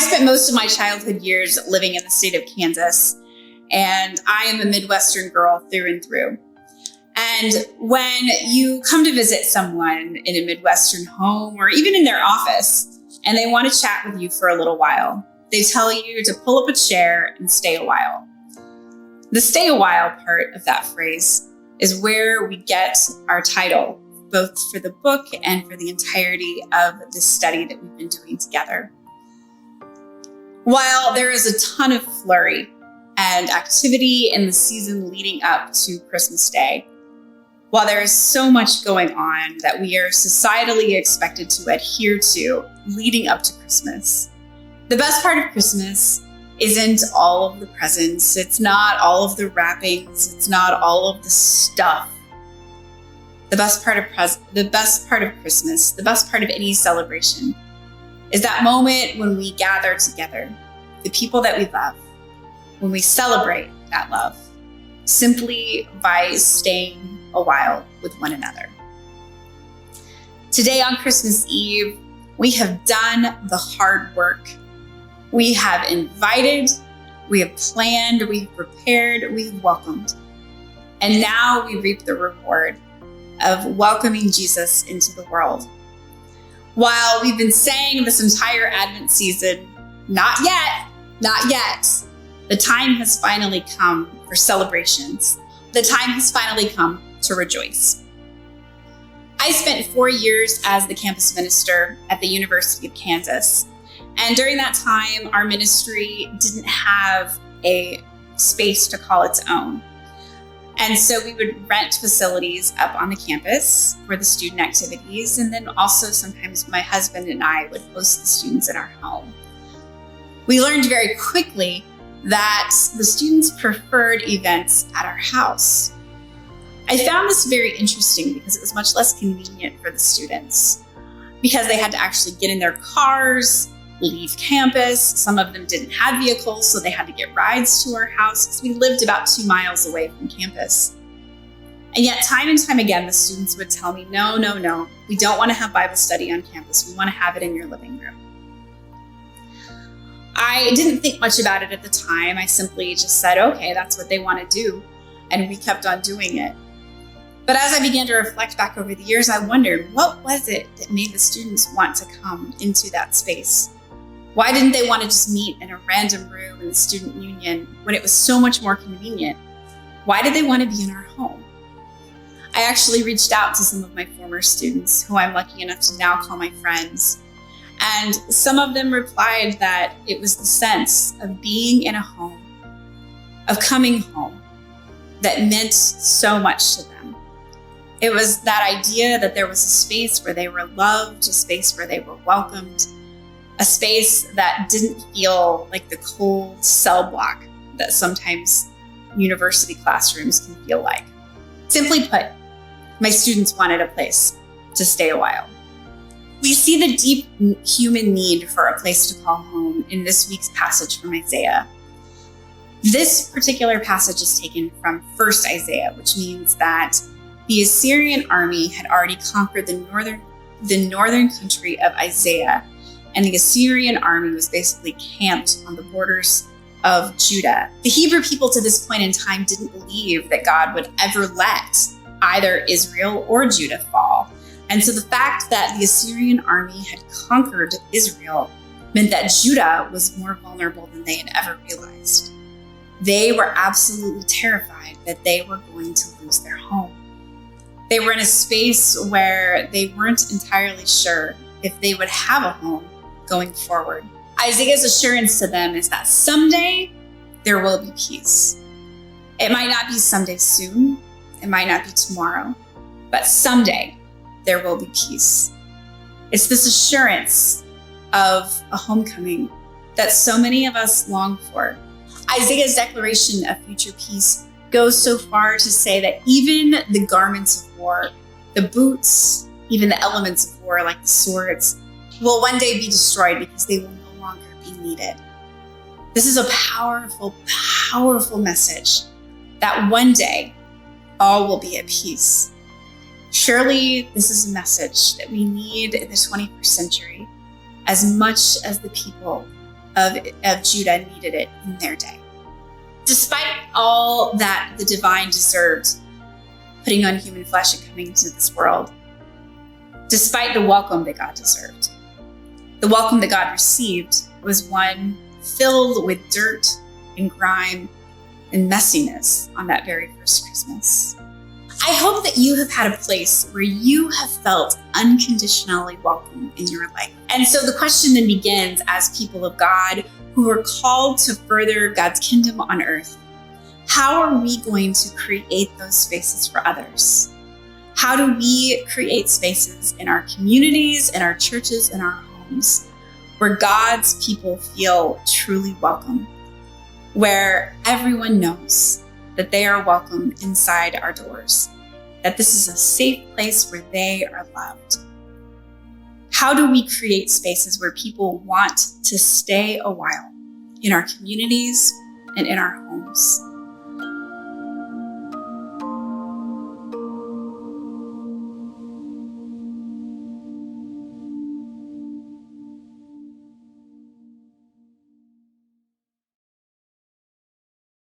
spent most of my childhood years living in the state of Kansas, and I am a Midwestern girl through and through. And when you come to visit someone in a Midwestern home or even in their office, and they want to chat with you for a little while, they tell you to pull up a chair and stay a while. The stay a while part of that phrase is where we get our title, both for the book and for the entirety of this study that we've been doing together. While there is a ton of flurry and activity in the season leading up to Christmas Day, while there is so much going on that we are societally expected to adhere to leading up to Christmas, the best part of Christmas isn't all of the presents. It's not all of the wrappings. It's not all of the stuff. The best part of Christmas, the best part of any celebration, is that moment when we gather together, the people that we love, when we celebrate that love, simply by staying a while with one another. Today on Christmas Eve, we have done the hard work. We have invited, we have planned, we have prepared, we have welcomed. And now we reap the reward of welcoming Jesus into the world. While we've been saying this entire Advent season, not yet, the time has finally come for celebrations. The time has finally come to rejoice. I spent 4 years as the campus minister at the University of Kansas. And during that time, our ministry didn't have a space to call its own. And so we would rent facilities up on the campus for the student activities. And then also sometimes my husband and I would host the students in our home. We learned very quickly that the students preferred events at our house. I found this very interesting because it was much less convenient for the students because they had to actually get in their cars, leave campus. Some of them didn't have vehicles, so they had to get rides to our house because we lived about 2 miles away from campus. And yet time and time again, the students would tell me, no, we don't want to have Bible study on campus. We want to have it in your living room. I didn't think much about it at the time. I simply just said, okay, that's what they want to do. And we kept on doing it. But as I began to reflect back over the years, I wondered, what was it that made the students want to come into that space? Why didn't they want to just meet in a random room in the student union when it was so much more convenient? Why did they want to be in our home? I actually reached out to some of my former students who I'm lucky enough to now call my friends. And some of them replied that it was the sense of being in a home, of coming home, that meant so much to them. It was that idea that there was a space where they were loved, a space where they were welcomed, a space that didn't feel like the cold cell block that sometimes university classrooms can feel like. Simply put, my students wanted a place to stay a while. We see the deep human need for a place to call home in this week's passage from Isaiah. This particular passage is taken from 1st Isaiah, which means that the Assyrian army had already conquered the northern country of Isaiah, and the Assyrian army was basically camped on the borders of Judah. The Hebrew people to this point in time didn't believe that God would ever let either Israel or Judah fall. And so the fact that the Assyrian army had conquered Israel meant that Judah was more vulnerable than they had ever realized. They were absolutely terrified that they were going to lose their home. They were in a space where they weren't entirely sure if they would have a home going forward. Isaiah's assurance to them is that someday there will be peace. It might not be someday soon, it might not be tomorrow, but someday there will be peace. It's this assurance of a homecoming that so many of us long for. Isaiah's declaration of future peace goes so far to say that even the garments of war, the boots, even the elements of war like the swords, will one day be destroyed because they will no longer be needed. This is a powerful, powerful message that one day all will be at peace. Surely this is a message that we need in the 21st century as much as the people of Judah needed it in their day. Despite all that the divine deserved, putting on human flesh and coming into this world, despite the welcome that God deserved, the welcome that God received was one filled with dirt and grime and messiness on that very first Christmas. I hope that you have had a place where you have felt unconditionally welcome in your life. And so the question then begins, as people of God who are called to further God's kingdom on earth, how are we going to create those spaces for others? How do we create spaces in our communities, in our churches, in our homes, where God's people feel truly welcome, where everyone knows that they are welcome inside our doors, that this is a safe place where they are loved? How do we create spaces where people want to stay a while in our communities and in our homes?